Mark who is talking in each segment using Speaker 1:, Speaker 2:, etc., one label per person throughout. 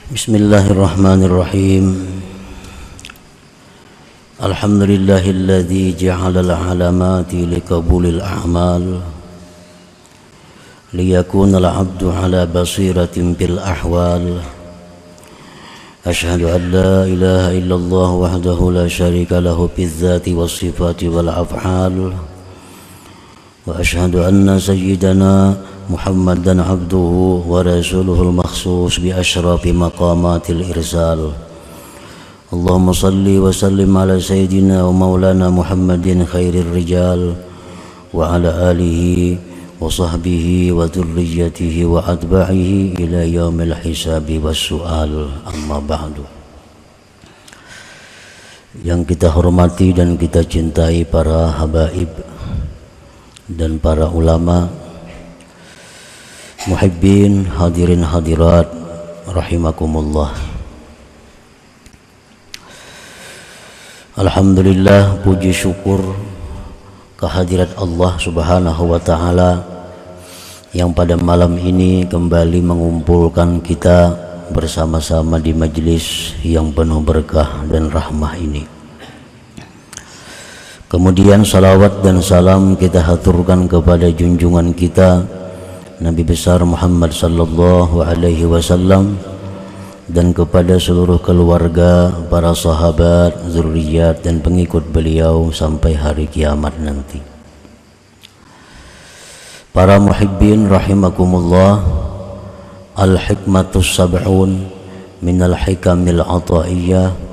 Speaker 1: Bismillahirrahmanirrahim. Alhamdulillahilladzi ja'alal alamati liqabulil a'mal liyakunal abdu ala basiratin bil ahwal. Ashhadu an la ilaha illallah wahdahu la syarika lahu bizzati was sifati wal af'al. Wa ashhadu anna sayyidana Muhammadan abduhu wa rasuluhul makhsus bi asyrafi maqamatil irsal. Allahumma salli wa sallim ala sayyidina wa maulana Muhammadin khairir rijal wa ala alihi wa sahbihi wa dhurriyyatihi wa atba'ihi ila yaumil hisabi was su'al. Amma ba'du. Yang kita hormati dan kita cintai para habaib dan para ulama, muhibbin, hadirin hadirat rahimakumullah. Alhamdulillah, puji syukur kehadirat Allah Subhanahu wa ta'ala yang pada malam ini kembali mengumpulkan kita bersama-sama di majlis yang penuh berkah dan rahmah ini. Kemudian salawat dan salam kita haturkan kepada junjungan kita Nabi besar Muhammad sallallahu alaihi wasallam dan kepada seluruh keluarga, para sahabat, zuriat dan pengikut beliau sampai hari kiamat nanti. Para muhibbin rahimakumullah, al-hikmatus sab'un minal hikamil ata'iyyah.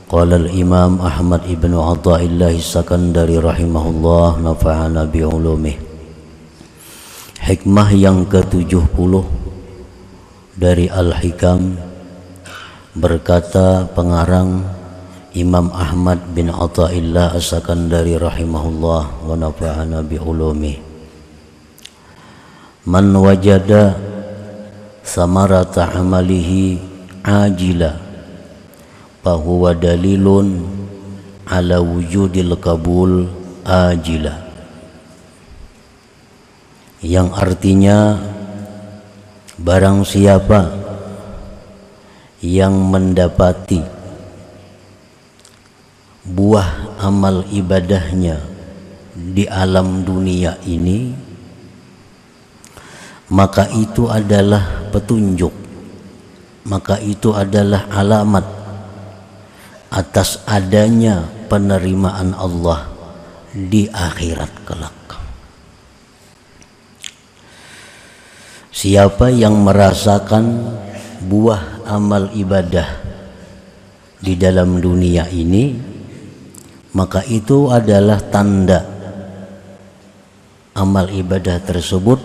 Speaker 1: Qala al-imam Ahmad ibn Athaillah As-Sakandari rahimahullah, nafa'ana bi'ulumih. Hikmah yang ke-70 dari Al-Hikam, berkata pengarang Imam Ahmad bin Athaillah As-Sakandari rahimahullah wa nafa'ana bi'ulumih. Man wajada samarata amalihi ajila fahuwa dalilun ala wujudil qabul ajila, yang artinya barang siapa yang mendapati buah amal ibadahnya di alam dunia ini, maka itu adalah petunjuk, maka itu adalah alamat atas adanya penerimaan Allah di akhirat kelak. Siapa yang merasakan buah amal ibadah di dalam dunia ini, maka itu adalah tanda amal ibadah tersebut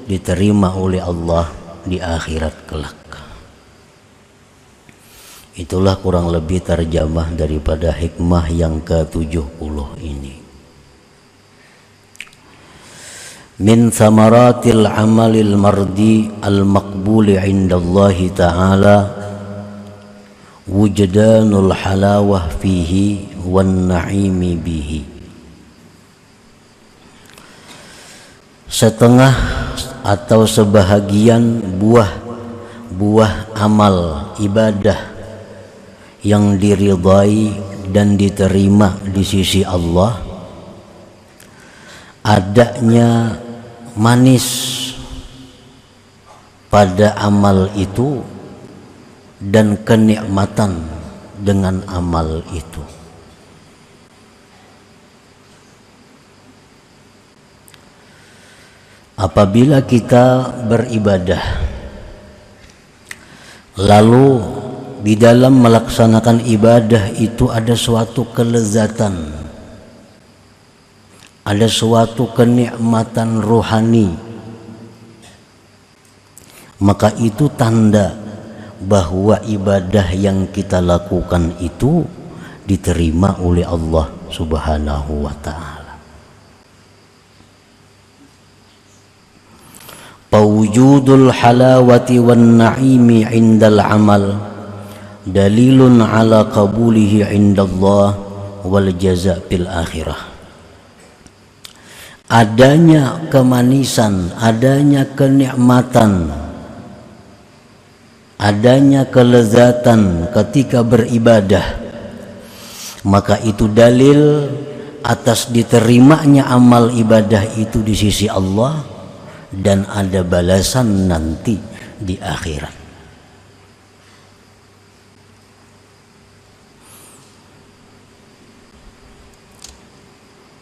Speaker 1: diterima oleh Allah di akhirat kelak. Itulah kurang lebih terjemah daripada hikmah yang ke-70 ini. Min samaratil amalil mardi al-maqbuli indallahi ta'ala wujdanul halawah fihi wan na'imi bihi. Setengah atau sebahagian buah amal ibadah yang diridai dan diterima di sisi Allah, adanya manis pada amal itu dan kenikmatan dengan amal itu. Apabila kita beribadah lalu di dalam melaksanakan ibadah itu ada suatu kelezatan, ada suatu kenikmatan rohani, maka itu tanda bahwa ibadah yang kita lakukan itu diterima oleh Allah Subhanahu wa ta'ala. Pawujudul halawati wan na'imi indal amal dalilun ala qabulihi indallah wal jaza' bil akhirah. Adanya kemanisan, adanya kenikmatan adanya kelezatan ketika beribadah, maka itu dalil atas diterimanya amal ibadah itu di sisi Allah dan ada balasan nanti di akhirat.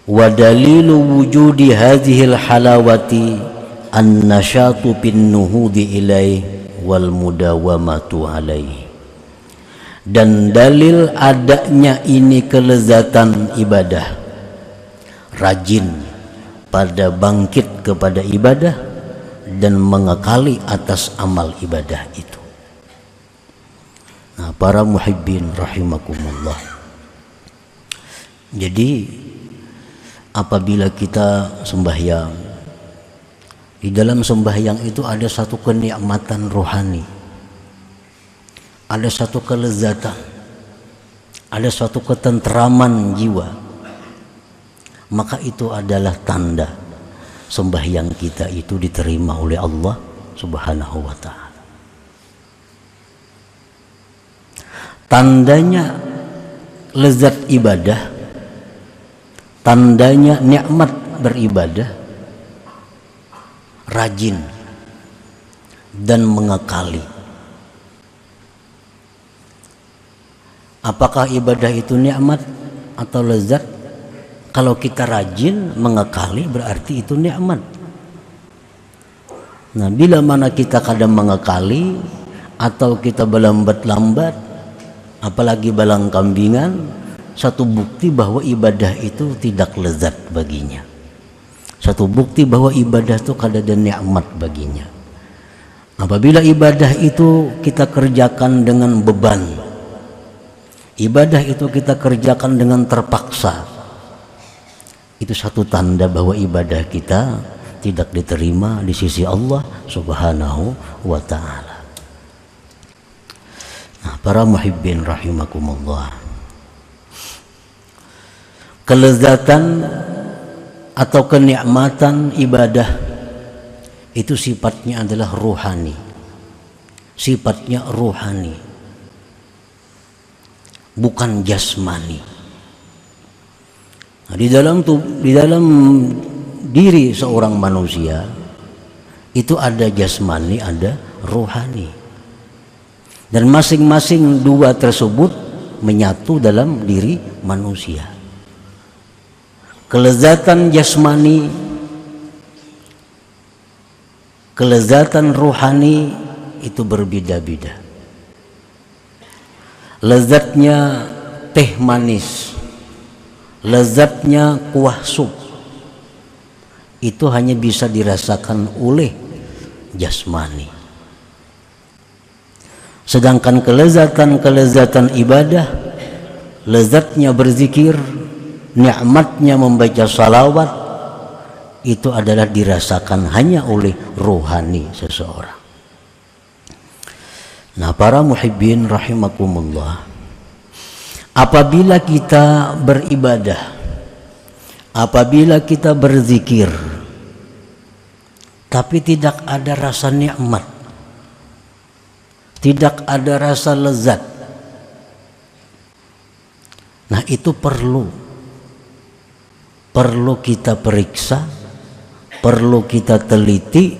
Speaker 1: Wa dalilu wujudi hadhil halawati an-nashatu bin nuhudi ilaih wal mudawamatu alaih. Dan dalil adanya ini kelezatan ibadah, rajin pada bangkit kepada ibadah dan mengekali atas amal ibadah itu. Nah, para muhibbin rahimakumullah, jadi apabila kita sembahyang, di dalam sembahyang itu ada satu kenikmatan rohani, ada satu kelezatan, ada suatu ketentraman jiwa, maka itu adalah tanda sembahyang kita itu diterima oleh Allah Subhanahu wa ta'ala. Tandanya lezat ibadah, tandanya nikmat beribadah, rajin dan mengekali. Apakah ibadah itu nikmat atau lezat? Kalau kita rajin mengekali berarti itu nikmat. Nah, bila mana kita kadang mengekali atau kita berlambat-lambat, apalagi balang kambingan, satu bukti bahwa ibadah itu tidak lezat baginya. Satu bukti bahwa ibadah itu kada ada nikmat baginya. Apabila ibadah itu kita kerjakan dengan beban, ibadah itu kita kerjakan dengan terpaksa, itu satu tanda bahwa ibadah kita tidak diterima di sisi Allah Subhanahu wa ta'ala. Nah, para muhibbin rahimakumullah, kelezatan atau kenikmatan ibadah itu sifatnya adalah ruhani, sifatnya ruhani, bukan jasmani. Nah, di dalam diri seorang manusia itu ada jasmani, ada ruhani, dan masing-masing dua tersebut menyatu dalam diri manusia. Kelezatan jasmani, kelezatan ruhani itu berbeda-beda. Lezatnya teh manis, lezatnya kuah sup, itu hanya bisa dirasakan oleh jasmani. Sedangkan kelezatan ibadah, lezatnya berzikir, nikmatnya membaca salawat, itu adalah dirasakan hanya oleh rohani seseorang. Nah, para muhibbin rahimakumullah, apabila kita beribadah, apabila kita berzikir, tapi tidak ada rasa nikmat, tidak ada rasa lezat, nah itu perlu kita periksa, perlu kita teliti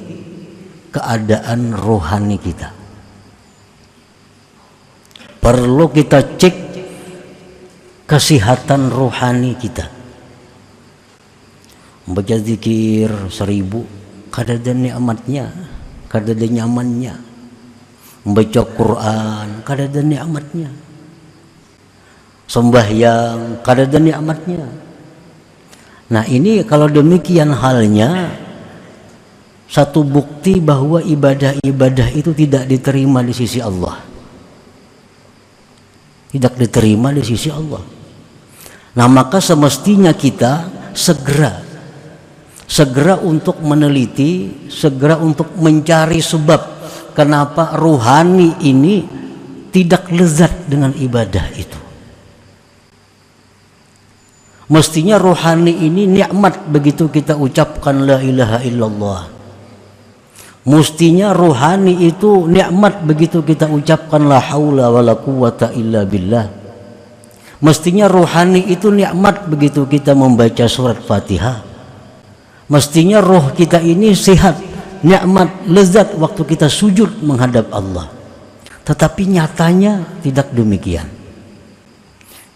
Speaker 1: keadaan rohani kita. Perlu kita cek kesehatan rohani kita. Membaca zikir 1000, kada ada nikmatnya, kada ada nyamannya. Membaca Quran, kada ada nikmatnya. Sembahyang, kada ada nikmatnya. Nah, ini kalau demikian halnya, satu bukti bahwa ibadah-ibadah itu tidak diterima di sisi Allah. Tidak diterima di sisi Allah. Nah, maka semestinya kita segera untuk meneliti, segera untuk mencari sebab kenapa rohani ini tidak lezat dengan ibadah itu. Mestinya rohani ini nikmat begitu kita ucapkan la ilaha illallah. Mestinya rohani itu nikmat begitu kita ucapkan la haula wala quwata illa billah. Mestinya rohani itu nikmat begitu kita membaca surat Fatihah. Mestinya roh kita ini sehat, nikmat, lezat waktu kita sujud menghadap Allah. Tetapi nyatanya tidak demikian.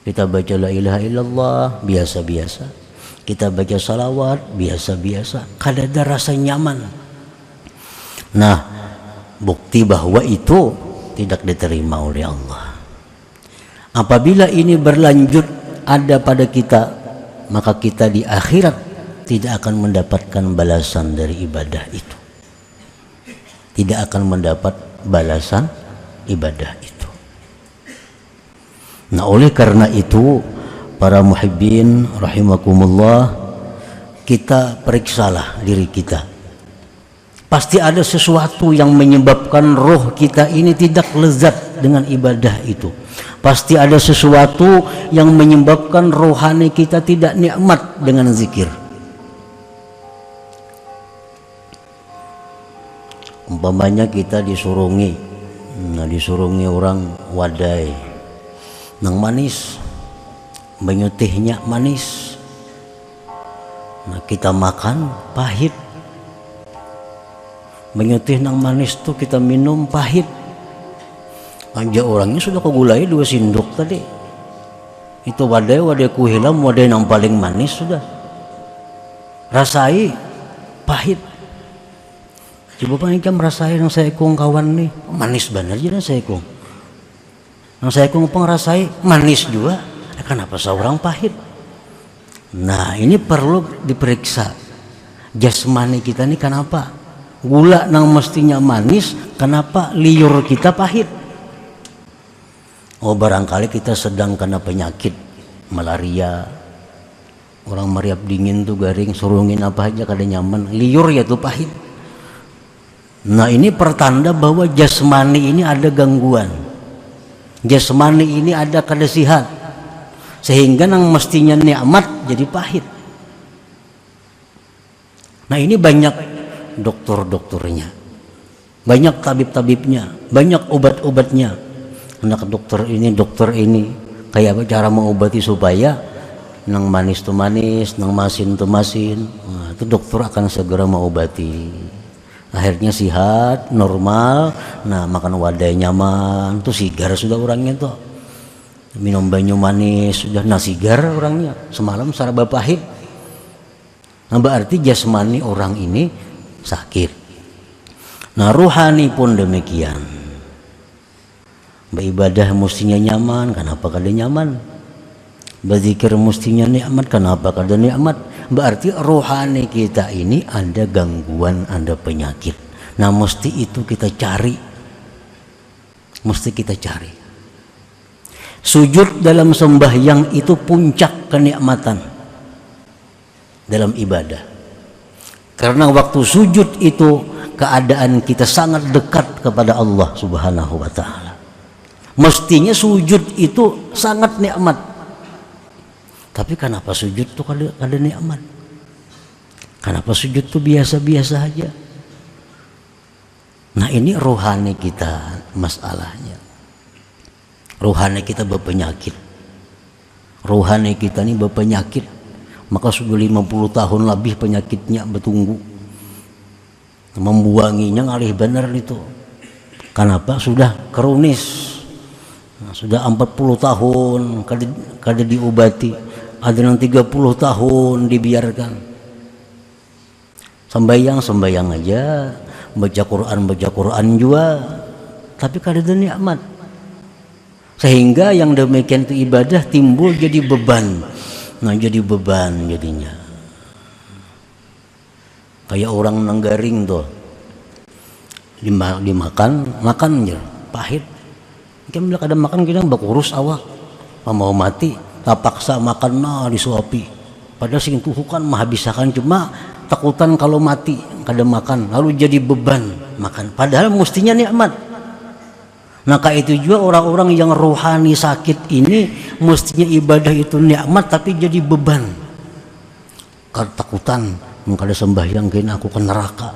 Speaker 1: Kita baca la ilaha illallah biasa-biasa, kita baca salawat biasa-biasa, kada ada rasa nyaman. Nah, bukti bahwa itu tidak diterima oleh Allah. Apabila ini berlanjut ada pada kita, maka kita di akhirat tidak akan mendapatkan balasan dari ibadah itu. Tidak akan mendapat balasan ibadah itu. Nah, oleh karena itu para muhibbin rahimakumullah, kita periksalah diri kita. Pasti ada sesuatu yang menyebabkan roh kita ini tidak lezat dengan ibadah itu. Pasti ada sesuatu yang menyebabkan rohani kita tidak nikmat dengan zikir. Umpamanya kita disurungi, orang wadai nang manis, menyutihnya manis. Nah, kita makan pahit. Menyutih nang manis tuh kita minum pahit. Anja orangnya sudah kegulai 2 sendok tadi. Itu wadai kuhilam, wadai nang paling manis sudah. Rasai pahit. Coba pangikam rasai nang saya kong kawan nih, manis benar aja nang saya kong. Nang saya kong rasai manis juga. Kenapa seorang pahit? Nah, ini perlu diperiksa. Jasmani kita nih kenapa? Gula nang mestinya manis, kenapa liur kita pahit? Oh, barangkali kita sedang kena penyakit malaria. Orang meriap dingin tuh garing, surungin apa aja kada nyaman, liur ya tuh pahit. Nah, ini pertanda bahwa jasmani ini ada gangguan. Jasmani ini ada kada sihat. Sehingga nang mestinya nikmat jadi pahit. Nah, ini banyak dokter-dokternya, banyak tabib-tabibnya, banyak obat-obatnya. Anak dokter ini kayak apa cara mengobati supaya nang manis tuh manis, nang masin tuh masin. Nah, itu dokter akan segera mengobati. Akhirnya sehat, normal. Nah, makan wadai nyaman, tuh sigar sudah orangnya tuh. Minum banyu manis sudah nasigar orangnya. Semalam saraba pahit. Nah, berarti jasmani orang ini sakit. Nah, ruhani pun demikian. Beribadah mestinya nyaman, kenapa kada nyaman? Berzikir mestinya nikmat, kenapa kada nikmat? Berarti ruhani kita ini ada gangguan, ada penyakit. Nah, mesti itu kita cari. Mesti kita cari. Sujud dalam sembahyang itu puncak kenikmatan dalam ibadah. Karena waktu sujud itu keadaan kita sangat dekat kepada Allah Subhanahu wa taala. Mestinya sujud itu sangat nikmat. Tapi kenapa sujud itu kada nikmat? Kenapa sujud itu biasa-biasa aja? Nah, ini rohani kita masalahnya. Rohani kita berpenyakit. Rohani kita ini berpenyakit. Maka sudah 50 tahun lebih penyakitnya bertunggu. Membuanginya ngalih benar itu. Kenapa? Sudah kronis. Nah, sudah 40 tahun kada diobati. Ada yang 30 tahun dibiarkan. Sembayang aja, baca Quran juga, tapi kada ada nikmat. Sehingga yang demikian itu ibadah timbul jadi beban. Nah, jadi beban jadinya. Kayak orang nanggaring tuh. Dimakan aja, pahit. Kita bilang kada makan kita bakurus awak. Mau mati, tak paksa makan disuapi. Padahal sing tuhukan menghabiskan cuma takutan kalau mati kada makan, lalu jadi beban makan. Padahal mestinya nikmat. Maka itu juga orang-orang yang rohani sakit ini mestinya ibadah itu nikmat tapi jadi beban. Ketakutan, kada sembahyang kena aku ke neraka.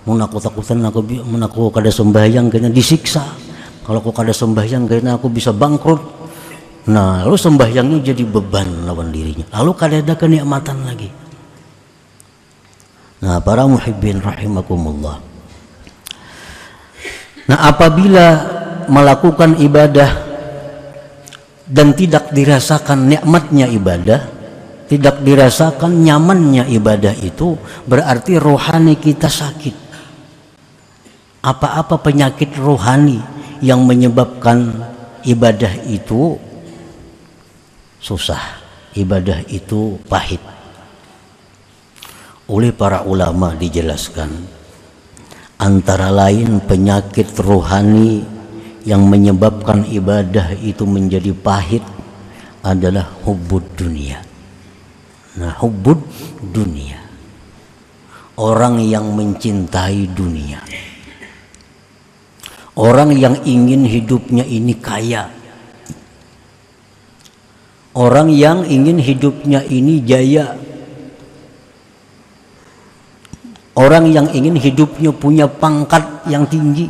Speaker 1: mun aku takutan aku kada sembahyang kena disiksa, kalau aku kada sembahyang kena aku bisa bangkrut. Nah lalu sembahyangnya jadi beban lawan dirinya, lalu kada ada kenikmatan lagi. Nah para muhibbin rahimakumullah, nah apabila melakukan ibadah dan tidak dirasakan nikmatnya ibadah, tidak dirasakan nyamannya ibadah, itu berarti rohani kita sakit. Apa-apa penyakit rohani yang menyebabkan ibadah itu susah, ibadah itu pahit. Oleh para ulama dijelaskan, antara lain penyakit rohani yang menyebabkan ibadah itu menjadi pahit adalah hubbud dunia. Nah, hubbud dunia, orang yang mencintai dunia, orang yang ingin hidupnya ini kaya, orang yang ingin hidupnya ini jaya, orang yang ingin hidupnya punya pangkat yang tinggi.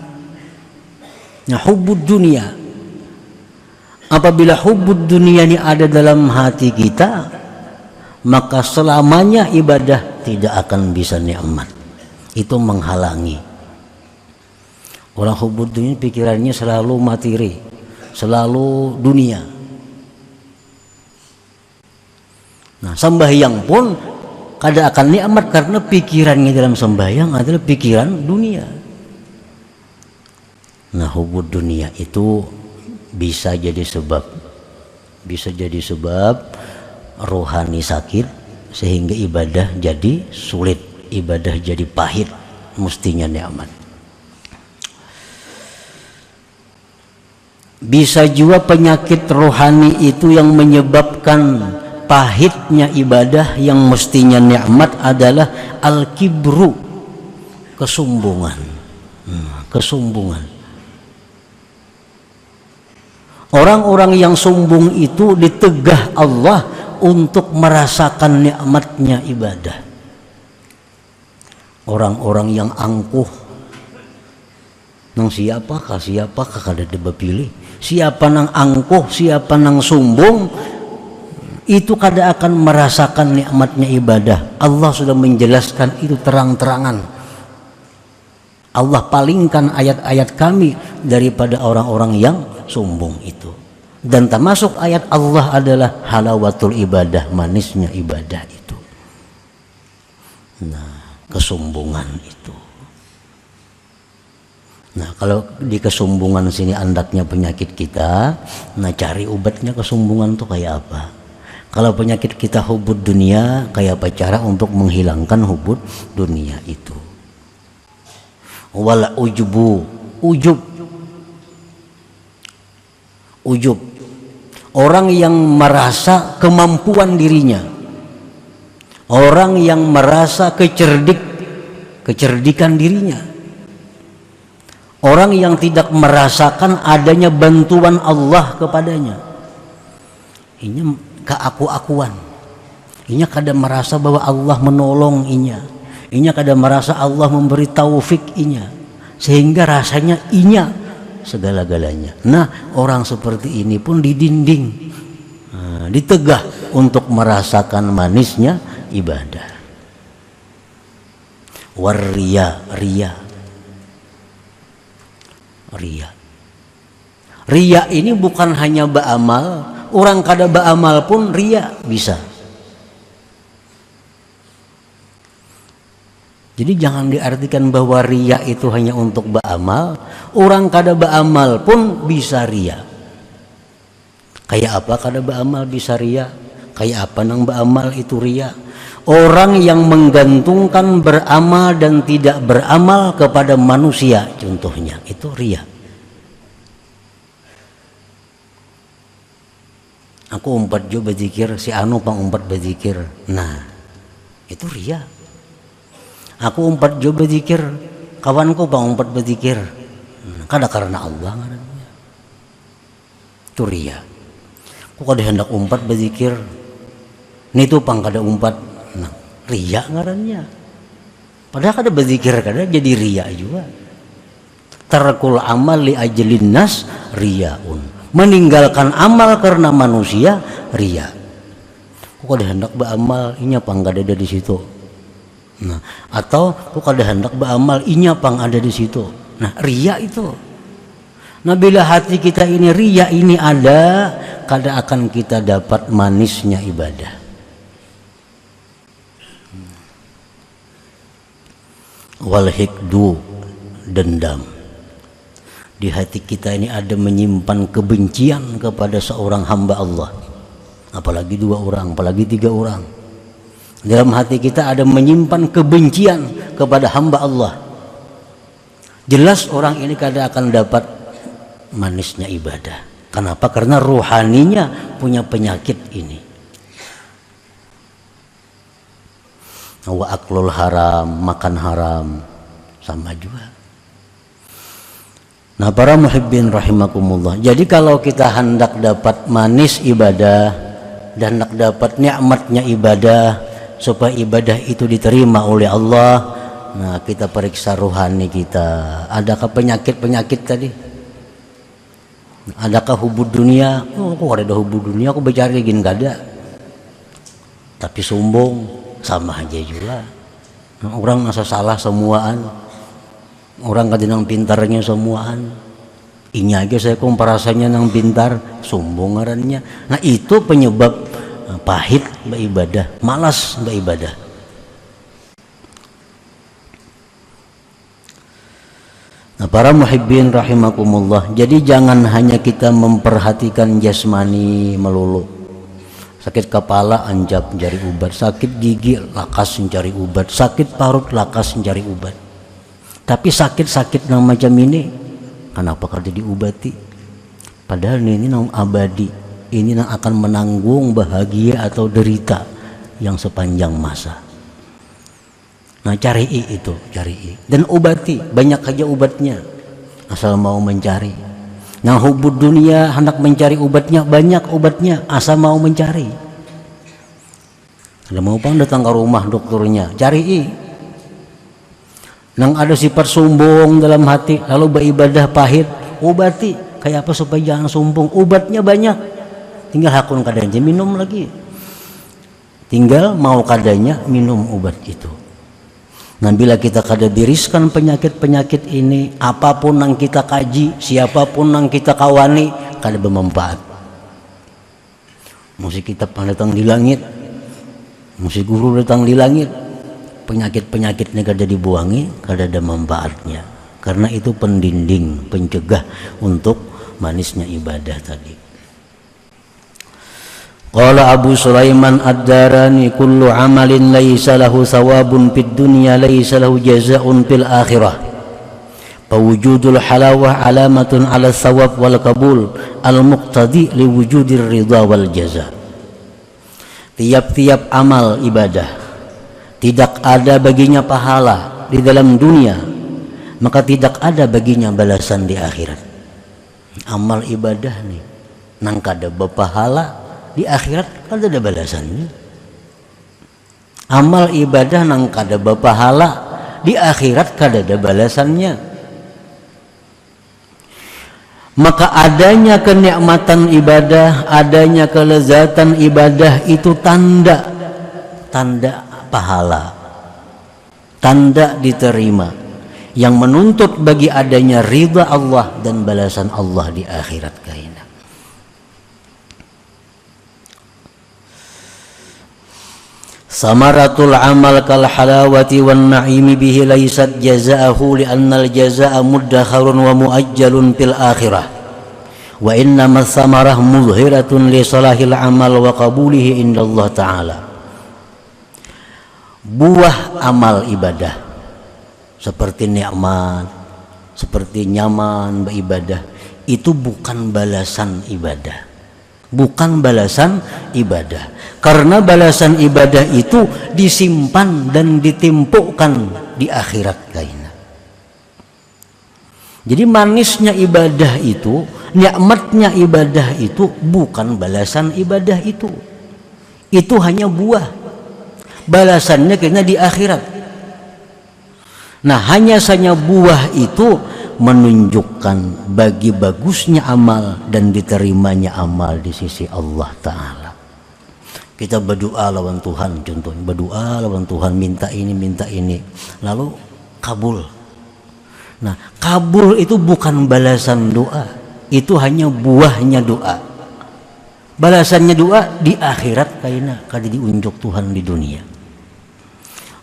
Speaker 1: Nah, hubbud dunia. Apabila hubbud dunia ini ada dalam hati kita, maka selamanya ibadah tidak akan bisa nikmat. Itu menghalangi. Orang hubbud dunia pikirannya selalu materi, selalu dunia. Nah, sembahyang pun kada akan nikmat karena pikirannya dalam sembahyang adalah pikiran dunia. Nah, hubbud dunia itu bisa jadi sebab rohani sakit sehingga ibadah jadi sulit, ibadah jadi pahit, mestinya nikmat. Bisa juga penyakit rohani itu yang menyebabkan pahitnya ibadah yang mestinya nikmat adalah al-kibru, kesombongan. Kesombongan. Orang-orang yang sombong itu ditegah Allah untuk merasakan nikmatnya ibadah. Orang-orang yang angkuh, nang siapakah kada dibapilih. Siapa nang angkuh, siapa nang sombong, itu kada akan merasakan nikmatnya ibadah. Allah sudah menjelaskan itu terang-terangan. Allah palingkan ayat-ayat kami daripada orang-orang yang sombong itu. Dan termasuk ayat Allah adalah halawatul ibadah, manisnya ibadah itu. Nah, kesombongan itu. Nah, kalau di kesombongan sini andaknya penyakit kita, nah cari obatnya kesombongan itu kayak apa? Kalau penyakit kita hubbud dunia, kayak apa cara untuk menghilangkan hubbud dunia itu? Wal ujub. Orang yang merasa kemampuan dirinya, orang yang merasa kecerdikan dirinya, orang yang tidak merasakan adanya bantuan Allah kepadanya. Ini keaku-akuan, ini kada merasa bahwa Allah menolong inya, ini kada merasa Allah memberi taufik inya, sehingga rasanya inya segala-galanya. Nah, orang seperti ini pun didinding, ditegah untuk merasakan manisnya ibadah. Waria, ria ini bukan hanya beramal, orang kada beramal pun ria bisa. Jadi jangan diartikan bahwa ria itu hanya untuk beramal. Orang kada beramal pun bisa ria. Kayak apa kada beramal bisa ria? Kayak apa nang beramal itu ria? Orang yang menggantungkan beramal dan tidak beramal kepada manusia, contohnya, itu ria. Aku umpat jo berzikir, si anu pang umpat berzikir. Nah, itu ria. Aku umpat jo berzikir, kawanku pang umpat berzikir. Kada karena Allah ngarannya. Itu ria. Ku kada hendak umpat berzikir, nitu pang kada umpat. Nah, ria ngarannya. Padahal kada berzikir kada jadi riya juga. Tarkul amal li ajlin nas riyaun. Meninggalkan amal karena manusia riya. Kok kada hendak beramal inya pang kada ada di situ. Nah, atau kok kada hendak beramal inya pang ada di situ. Nah, riya itu. Nah, bila hati kita ini riya ini ada, kada akan kita dapat manisnya ibadah. Wal hikdu, dendam. Di hati kita ini ada menyimpan kebencian kepada seorang hamba Allah, apalagi 2 orang, apalagi 3 orang. Dalam hati kita ada menyimpan kebencian kepada hamba Allah. Jelas orang ini kada akan dapat manisnya ibadah. Kenapa? Karena ruhaninya punya penyakit ini. Wa aklul haram, makan haram, sama juga. Nah, para muhibbin rahimakumullah. Jadi kalau kita hendak dapat manis ibadah dan hendak dapat nikmatnya ibadah supaya ibadah itu diterima oleh Allah, nah kita periksa ruhani kita. Adakah penyakit-penyakit tadi? Adakah hubud dunia? Oh, kok ada hubud dunia? Aku bercari gini gak ada. Tapi sombong. Sama aja juga. Orang masa salah semuaan. Orang kadang pintarnya semuaan. Inya aja saya komparasanya nang pintar, sombong ngarannya. Nah, itu penyebab pahit beribadah, malas beribadah. Nah, para muhibbin rahimakumullah. Jadi jangan hanya kita memperhatikan jasmani melulu. Sakit kepala anjap mencari obat, sakit gigi lakas mencari obat, sakit parut lakas mencari obat. Tapi sakit-sakit yang macam ini kenapa kada diobati? Padahal ini nang abadi, ini nang akan menanggung bahagia atau derita yang sepanjang masa. Nah, cari itu, cari dan obati, banyak aja obatnya asal mau mencari. Nah, hubud dunia hendak mencari obatnya, banyak obatnya asal mau mencari. Kalau mau pang datang ke rumah dokternya, cari. Nang ada sifat sombong dalam hati, lalu beribadah pahit, obati. Kayak apa supaya jangan sombong? Obatnya banyak. Tinggal hakun kadanya minum lagi. Tinggal mau kadanya minum obat itu. Nah, bila kita kada diriskan penyakit-penyakit ini, apapun yang kita kaji, siapapun yang kita kawani, kada bermanfaat. Mesti kita datang di langit, mesti guru datang di langit, penyakit-penyakitnya kada dibuangi, kada ada manfaatnya. Karena itu pendinding, pencegah untuk manisnya ibadah tadi. Qala Abu Sulaiman Ad-Darani kullu amalin laysa lahu thawabun fid dunya laysa lahu jazaa'un fil akhirah. Fawujudul halawah alamatun ala thawab wal qabul al-muqtadi liwujudir ridha wal jaza'. Tiap-tiap amal ibadah tidak ada baginya pahala di dalam dunia, maka tidak ada baginya balasan di akhirat. Amal ibadah nih nang kada berpahala, di akhirat kada ada balasannya. Amal ibadah nang kada berpahala, di akhirat kada ada balasannya. Maka adanya kenikmatan ibadah, adanya kelezatan ibadah itu tanda pahala, tanda diterima, yang menuntut bagi adanya ridha Allah dan balasan Allah di akhirat kaina. Samaratul amal kal halawati wan na'imi bihi laysat jazaahu li'annal jazaa muddakharun wa muajjalun fil akhirah wa innama samarah mudhiratun li salahil amal wa qabulihi indallah ta'ala. Buah amal ibadah seperti nikmat, seperti nyaman beribadah, itu bukan balasan ibadah, bukan balasan ibadah. Karena balasan ibadah itu disimpan dan ditimpukkan di akhirat kaina. Jadi manisnya ibadah itu, nikmatnya ibadah itu bukan balasan ibadah itu. Itu hanya buah. Balasannya kena di akhirat. Nah, hanya saja buah itu menunjukkan bagi bagusnya amal dan diterimanya amal di sisi Allah Ta'ala. Kita berdoa lawan Tuhan, contohnya berdoa lawan Tuhan, minta ini, lalu kabul. Nah, kabul itu bukan balasan doa, itu hanya buahnya doa. Balasannya doa di akhirat kayaknya kada diunjuk Tuhan di dunia.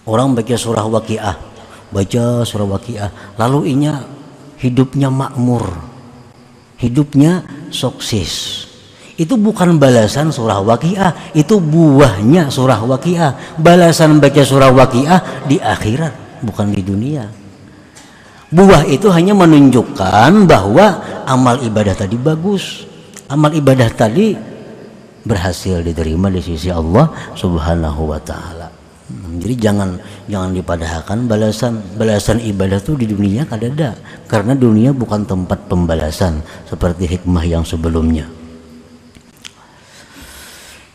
Speaker 1: Orang baca surah Waqiah, lalu inya hidupnya makmur, hidupnya sukses. Itu bukan balasan surah Waqiah, itu buahnya surah Waqiah. Balasan baca surah Waqiah di akhirat, bukan di dunia. Buah itu hanya menunjukkan bahwa amal ibadah tadi bagus, amal ibadah tadi berhasil diterima di sisi Allah Subhanahu wa Ta'ala. Jadi jangan dipadahkan balasan ibadah itu di dunia kada ada, karena dunia bukan tempat pembalasan seperti hikmah yang sebelumnya.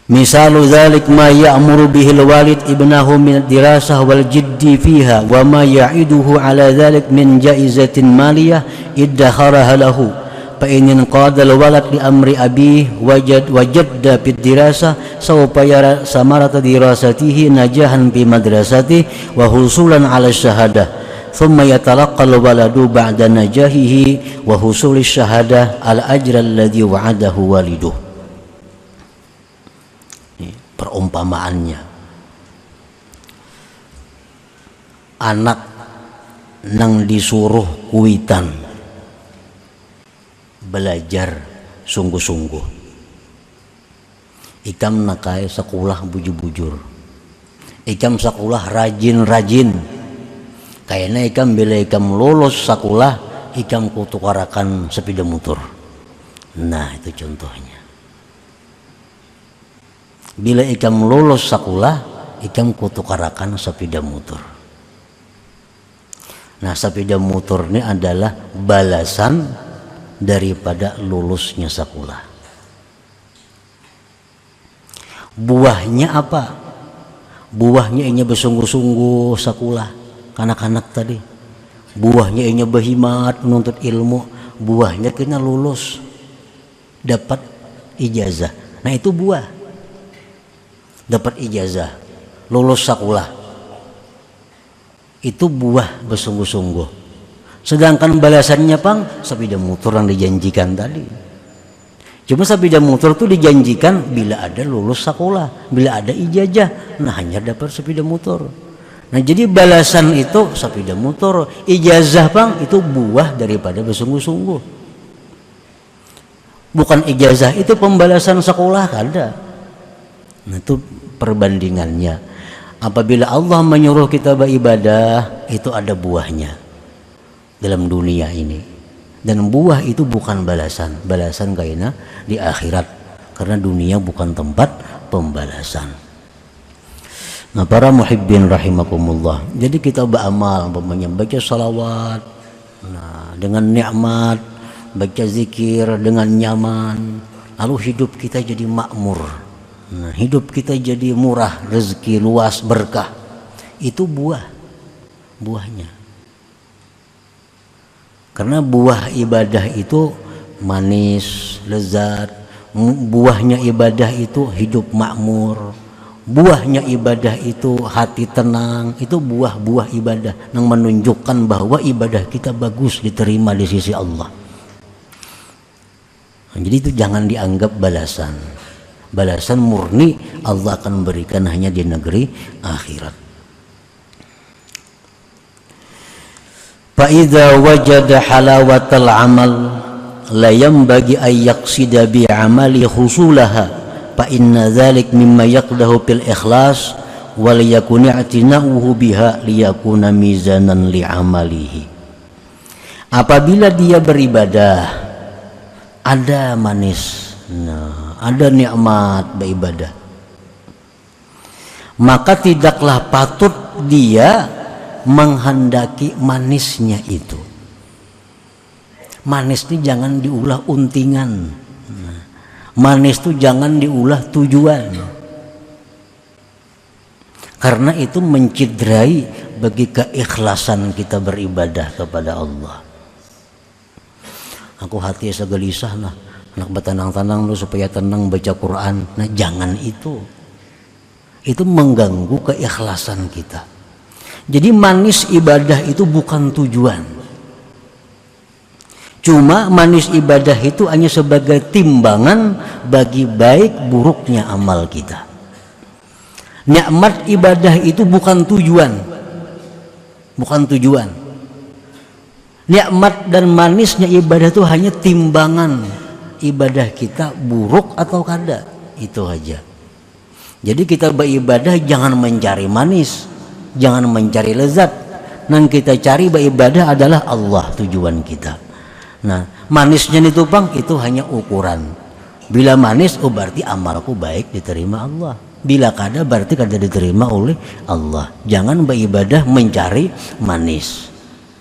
Speaker 1: Misalu dzalik ma ya'muru bihi al-walid ibnahu min ad-dirasah wal jiddi fiha wa ma ya'iduhu ala dzalik min jaizatin maliyah iddakharaha lahu fa in qada al-walad li amri abih wajadda fi ad-dirasah sawfa yara samarata dirasatihi najahan fi madrasatihi wa husulan ala syahadah thumma yatalaqqa al-waladu ba'da najahihi wa husuli syahadah al-ajra alladhi wa'adahu waliduh. Perumpamaannya, anak nang disuruh kuitan belajar sungguh-sungguh, ikam nakai sekolah bujur-bujur, ikam sekolah rajin-rajin, kayaknya ikam bila ikam lulus sekolah ikam kutukarakan sepeda motor. Nah, itu contohnya. Bila ikam lulus sekolah, ikam kutukarakan sepeda motor. Nah, sepeda motor ini adalah balasan daripada lulusnya sekolah. Buahnya apa? Buahnya ini bersungguh-sungguh sekolah, kanak-kanak tadi. Buahnya ini berhimat menuntut ilmu. Buahnya kena lulus, dapat ijazah. Nah, itu buah. Dapat ijazah, lulus sekolah, itu buah bersungguh-sungguh. Sedangkan balasannya pang sepeda motor yang dijanjikan tadi. Cuma sepeda motor itu dijanjikan bila ada lulus sekolah, bila ada ijazah, nah hanya dapat sepeda motor. Nah, jadi balasan itu sepeda motor, ijazah pang itu buah daripada bersungguh-sungguh. Bukan ijazah itu pembalasan sekolah, kada. Nah, itu perbandingannya. Apabila Allah menyuruh kita beribadah, itu ada buahnya dalam dunia ini. Dan buah itu bukan balasan. Balasan kayaknya di akhirat, karena dunia bukan tempat pembalasan. Nah, para muhibbin rahimakumullah. Jadi kita beramal, baca salawat, nah, dengan nikmat, baca zikir dengan nyaman, lalu hidup kita jadi makmur. Nah, hidup kita jadi murah, rezeki luas, berkah. Itu buahnya. Karena buah ibadah itu manis, lezat. Buahnya ibadah itu hidup makmur. Buahnya ibadah itu hati tenang. Itu buah-buah ibadah yang menunjukkan bahwa ibadah kita bagus, diterima di sisi Allah. Nah, jadi itu jangan dianggap balasan. Balasan murni Allah akan berikan hanya di negeri akhirat. Fa idza wajada halawatal amal la yanbaghi ay yaqsida bi amali husulaha fa inna dzalik mimma yaqdahu fil ikhlas wa liyakun i'tina'uhu biha liyakuna mizanan li amalihi. Apabila dia beribadah ada manis, nah, ada nikmat beribadah, maka tidaklah patut dia menghendaki manisnya itu. Manis itu jangan diulah untingan, manis itu jangan diulah tujuan. Karena itu mencederai bagi keikhlasan kita beribadah kepada Allah. Aku hati asa gelisah lah, anak bertenang-tenang lu supaya tenang baca Quran. Nah jangan itu mengganggu keikhlasan kita. Jadi manis ibadah itu bukan tujuan. Cuma manis ibadah itu hanya sebagai timbangan bagi baik buruknya amal kita. Nikmat ibadah itu bukan tujuan. Nikmat dan manisnya ibadah itu hanya timbangan ibadah kita buruk atau kada. Itu aja. Jadi kita beribadah jangan mencari manis, jangan mencari lezat. Yang kita cari beribadah adalah Allah tujuan kita. Nah, manisnya itu bang itu hanya ukuran. Bila manis, oh berarti amalku baik diterima Allah. Bila kada berarti kada diterima oleh Allah. Jangan beribadah mencari manis.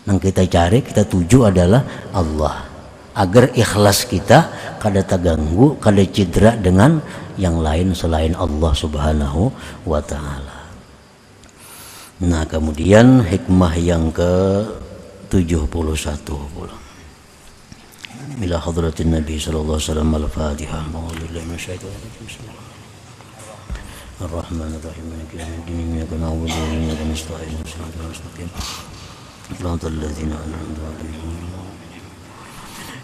Speaker 1: Yang kita cari, kita tuju adalah Allah. Agar ikhlas kita kada terganggu, kada cedera dengan yang lain selain Allah Subhanahu wa ta'ala. Nah kemudian hikmah yang ke-71 pula. Ila hadratin Nabi sallallahu alaihi wasallam al-Fatihah. A'udzubillahi minasyaitonir rajim. Ar-Rahmanir-Rahim. Maliki yaumiddin. Iyyaka na'budu wa iyyaka nasta'in. Ihdinas mustaqim. Shiratal ladzina an'amta 'alaihim.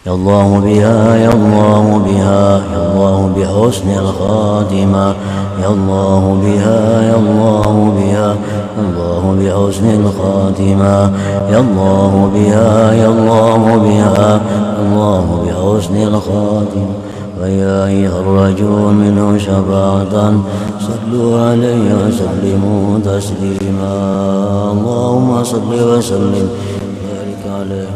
Speaker 1: Ya Allah biha, ya Allah biha, ya Allah bi husnil khatimah. Ya Allah biha, ya Allah biha, Allah bi husnil khatimah. Ya Allah biha, ya Allah biha, Allah bi husnil khatimah. ويا أيها الرجل منه شفاعة صلوا عليه وسلموا تسليما اللهم صل وسلم وبارك عليه